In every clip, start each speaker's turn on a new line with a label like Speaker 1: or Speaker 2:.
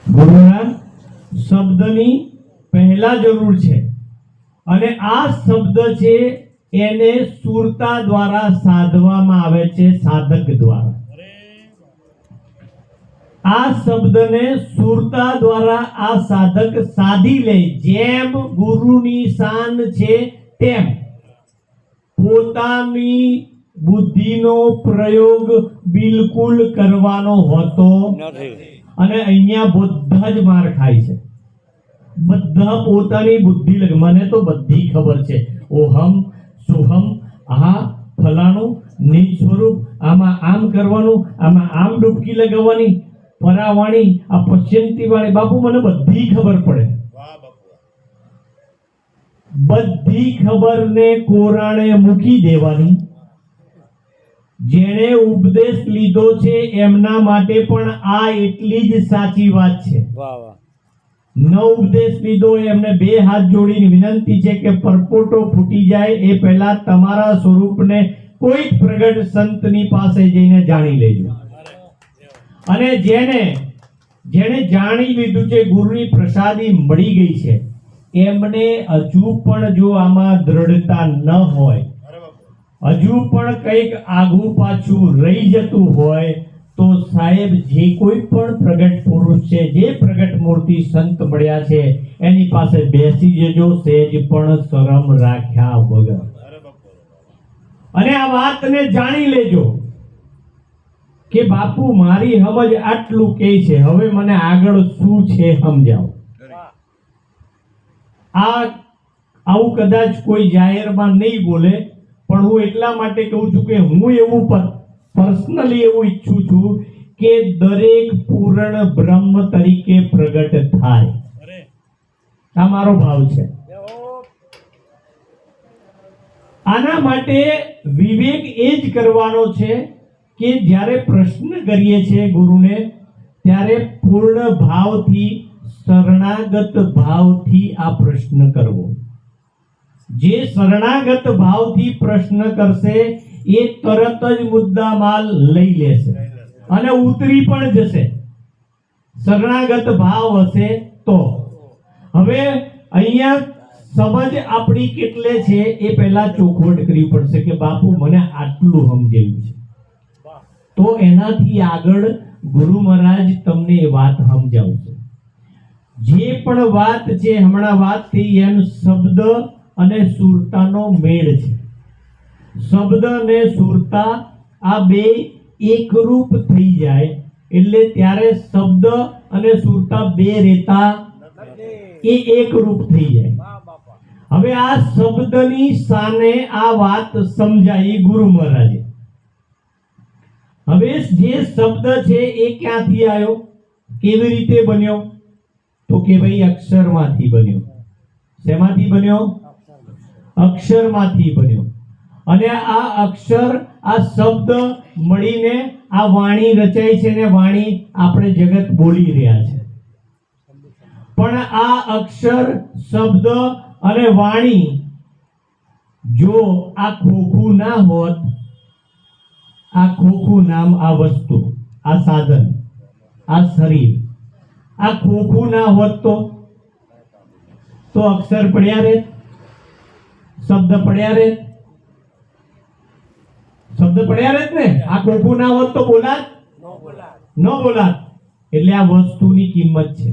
Speaker 1: ગુરુના શબ્દની પહેલા જરૂર છે અને આ શબ્દ છે એને સુરતા દ્વારા સાધવામાં આવે છે, સાધક દ્વારા. આ શબ્દને સુરતા દ્વારા આ સાધક સાધી લે. જેમ ગુરુની શાન છે તેમ પોતાની બુદ્ધિનો પ્રયોગ બિલકુલ કરવાનો હોતો નથી. અને અહીંયા બધા જ માર ખાય છે. બધા પોતાની બુદ્ધિ લગે, મને તો બધી ખબર છે, ઓહમ સોહમ, આ ફલાણું નિજ સ્વરૂપ, આમાં આમ કરવાનું, આમાં આમ ડૂબકી લગાવવાની, પરાવાણી, આ પશ્ચિમતી વાળી, બાપુ મને બધી ખબર પડે. બધી ખબરને કોરાણે મૂકી દેવાની. જેણે ઉપદેશ લીધો છે એમના માટે પણ આ એટલી જ સાચી વાત છે. ન ઉપદેશ લીધો એમને બે હાથ જોડીને વિનંતી છે કે પરપોટો ફૂટી જાય એ પહેલા તમારા સ્વરૂપને કોઈ પ્રગટ સંતની પાસે જઈને જાણી લેજો. અને જેણે જાણી લીધું છે, ગુરુની પ્રસાદી મળી ગઈ છે, એમને હજુ પણ જો આમાં દ્રઢતા ન હોય, હજુ પણ કંઈક આગુ પાછું રહી જતું હોય, તો સાહેબ જે કોઈ પણ પ્રગટ પુરુષ છે, જે પ્રગટ મૂર્તિ સંત મળ્યા છે, એની પાસે બેસી જજો, સહેજ પણ શરમ રાખ્યા વગર. અને આ વાતને જાણી લેજો કે બાપુ મારી સમજ આટલું કહે છે, હવે મને આગળ શું છે સમજાવો. આવું કદાચ કોઈ જાહેરમાં નહીં બોલે, પણ હું એટલા માટે કહું છું કે હું એવું પર્સનલી એવું ઈચ્છું છું કે દરેક પૂર્ણ બ્રહ્મ તરીકે પ્રગટ થાય. આ મારો ભાવ છે. આના માટે વિવેક એ જ કરવાનો છે કે જ્યારે પ્રશ્ન કરીએ છીએ ગુરુને, ત્યારે પૂર્ણ ભાવથી, શરણાગત ભાવથી આ પ્રશ્ન કરવો. જે શરણાગત ભાવથી પ્રશ્ન કરશે એ તરત જ મુદ્દામાલ લઈ લેશે અને ઉતરી પણ જશે. શરણાગત ભાવ હશે તો. હવે અહીંયા સમજ આપણી કેટલે છે એ પહેલા ચોખવટ કરવી પડશે કે બાપુ મને આટલું સમજાયું છે, તો એનાથી આગળ ગુરુ મહારાજ તમને એ વાત સમજાવશે. જે પણ વાત છે, હમણાં વાત થઈ એમ શબ્દ અને સુરતાનો મેળ છે. શબ્દ અને સુરતા આ બે એકરૂપ થઈ જાય એટલે ત્યારે શબ્દ અને સુરતા બે રહેતા એ એકરૂપ થઈ જાય. હવે આ શબ્દની સાને આ વાત સમજાઈ ગુરુ મહારાજે. હવે જે શબ્દ છે એ ક્યાંથી આવ્યો, કેવી રીતે બન્યો, તો કે ભાઈ અક્ષરમાંથી બન્યો. શેમાંથી બન્યો? અક્ષરમાંથી બન્યો. અને આ અક્ષર, આ શબ્દ મળીને આ વાણી રચાય છે ને વાણી આપણે જગત બોલી રહ્યા છે. પણ આ અક્ષર, શબ્દ અને વાણી જો આ ખોખું ના હોત, આ ખોખું નામ, આ વસ્તુ, આ સાધન, આ શરીર, આ ખોખું ના હોત તો અક્ષર પડ્યા રહે, શબ્દ પડ્યા રહે, શબ્દ પડ્યા રહે ને. આ ખોખું ના હોત તો બોલાત ન બોલાત. એટલે આ વસ્તુની કિંમત છે,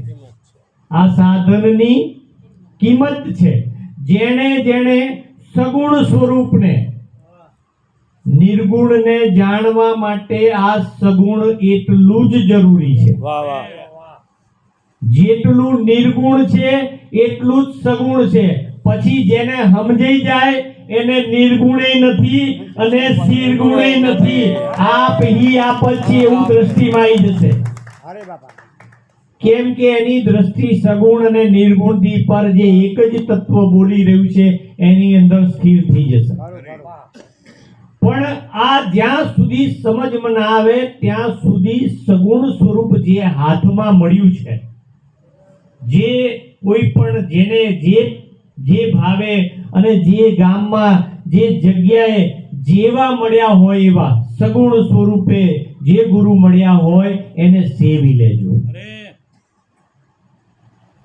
Speaker 1: આ સાધનની કિંમત છે. જેણે સગુણ સ્વરૂપને, નિર્ગુણને જાણવા માટે આ સગુણ એટલું જ જરૂરી છે. જેટલું નિર્ગુણ છે એટલું જ સગુણ છે. પછી જેને સમજાઈ જાય એને નિર્ગુણે નથી અને શિરગુણે નથી, આપ હી આપ જ છે એવું દ્રષ્ટિમાં આવી જશે. કેમ કે એની દ્રષ્ટિ સગુણ અને નિર્ગુણ થી પર જે એક જ તત્વ બોલી રહ્યું છે એની અંદર સ્થિર થઈ જશે. પણ આ જ્યાં સુધી સમજમાં ના આવે ત્યાં સુધી સગુણ સ્વરૂપ જે હાથમાં મળ્યું છે, જે કોઈ પણ જેને જે ભાવે અને જે ગામમાં જે જગ્યાએ જેવા મળ્યા હોય એવા સગુણ સ્વરૂપે જે ગુરુ મળ્યા હોય એને સેવી લેજો.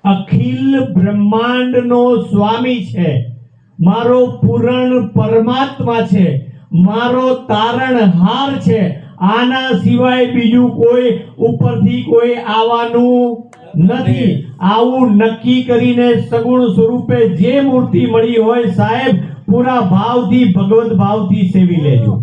Speaker 1: અખિલ બ્રહ્માંડનો સ્વામી છે, મારો પૂરણ પરમાત્મા છે, મારો તારણહાર છે. આના સિવાય બીજું કોઈ ઉપરથી કોઈ આવવાનું નથી. આવું નક્કી કરીને સગુણ સ્વરૂપે જે મૂર્તિ મળી હોય સાહેબ પૂરા ભાવથી ભગવત ભાવથી સેવી લેજો.